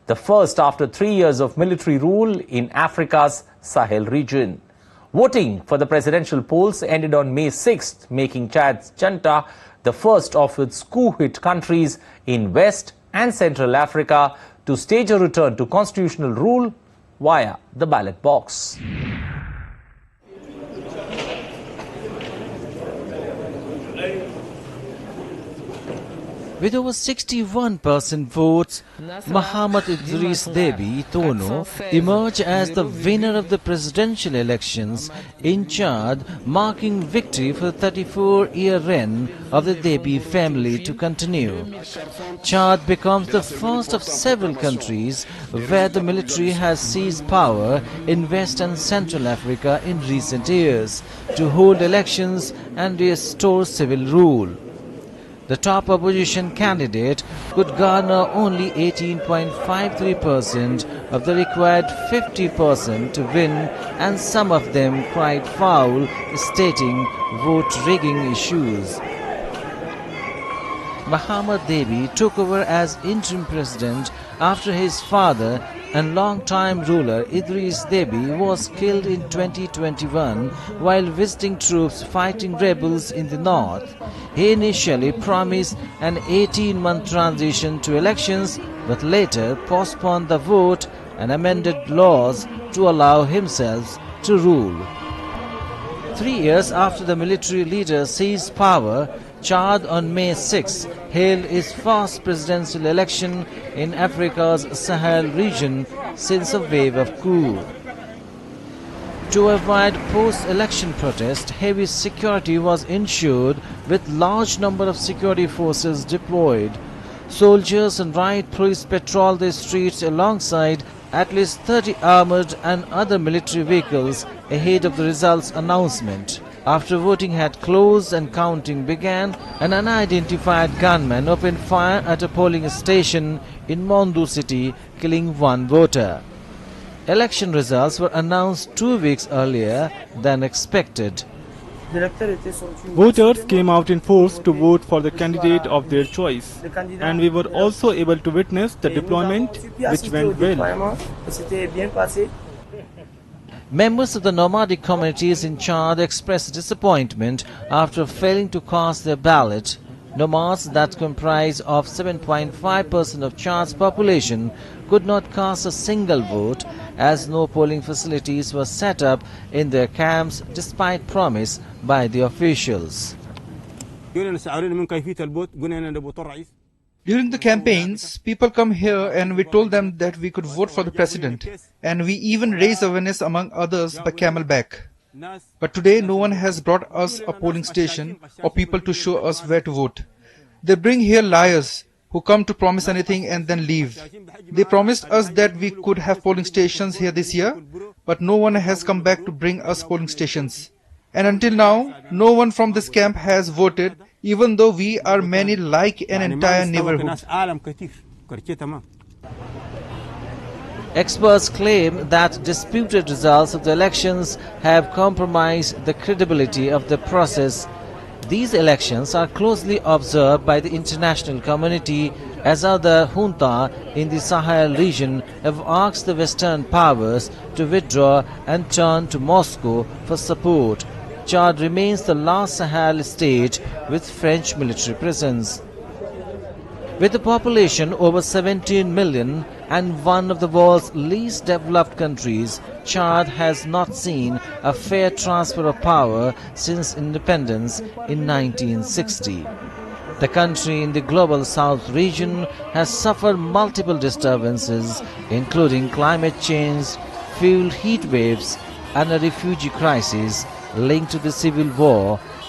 the first after 3 years of military rule in Africa's Sahel region. Voting for the presidential polls ended on May 6th, making Chad's junta the first of its coup-hit countries in West and Central Africa to stage a return to constitutional rule via the ballot box. With over 61% votes, Mahamat Idriss Déby Tono emerged as the winner of the presidential elections in Chad, marking victory for the 34-year reign of the Déby family to continue. Chad becomes the first of several countries where the military has seized power in West and Central Africa in recent years to hold elections and restore civil rule. The top opposition candidate could garner only 18.53% of the required 50% to win, and some of them cried foul, stating vote-rigging issues. Mahamat Déby took over as interim president after his father and long-time ruler Idriss Déby was killed in 2021 while visiting troops fighting rebels in the north. He initially promised an 18-month transition to elections, but later postponed the vote and amended laws to allow himself to rule. 3 years after the military leader seized power, Chad on May 6 held its first presidential election in Africa's Sahel region since a wave of coup. To avoid post-election protest, heavy security was ensured with large number of security forces deployed. Soldiers and riot police patrolled the streets alongside at least 30 armored and other military vehicles ahead of the results announcement. After voting had closed and counting began, an unidentified gunman opened fire at a polling station in Mondo City, killing one voter. Election results were announced 2 weeks earlier than expected. Voters came out in force to vote for the candidate of their choice, and we were also able to witness the deployment, which went well. Members of the nomadic communities in Chad expressed disappointment after failing to cast their ballot. Nomads that comprise of 7.5% of Chad's population could not cast a single vote as no polling facilities were set up in their camps despite promise by the officials. During the campaigns, people come here and we told them that we could vote for the president, and we even raised awareness among others by camelback. But today no one has brought us a polling station or people to show us where to vote. They bring here liars who come to promise anything and then leave. They promised us that we could have polling stations here this year, but no one has come back to bring us polling stations. And until now, no one from this camp has voted, even though we are many like an entire neighborhood. Experts claim that disputed results of the elections have compromised the credibility of the process. These elections are closely observed by the international community as other junta in the Sahel region have asked the Western powers to withdraw and turn to Moscow for support. Chad remains the last Sahel state with French military presence. With a population over 17 million and one of the world's least developed countries, Chad has not seen a fair transfer of power since independence in 1960. The country in the global south region has suffered multiple disturbances, including climate change, fuel heat waves, and a refugee crisis linked to the civil war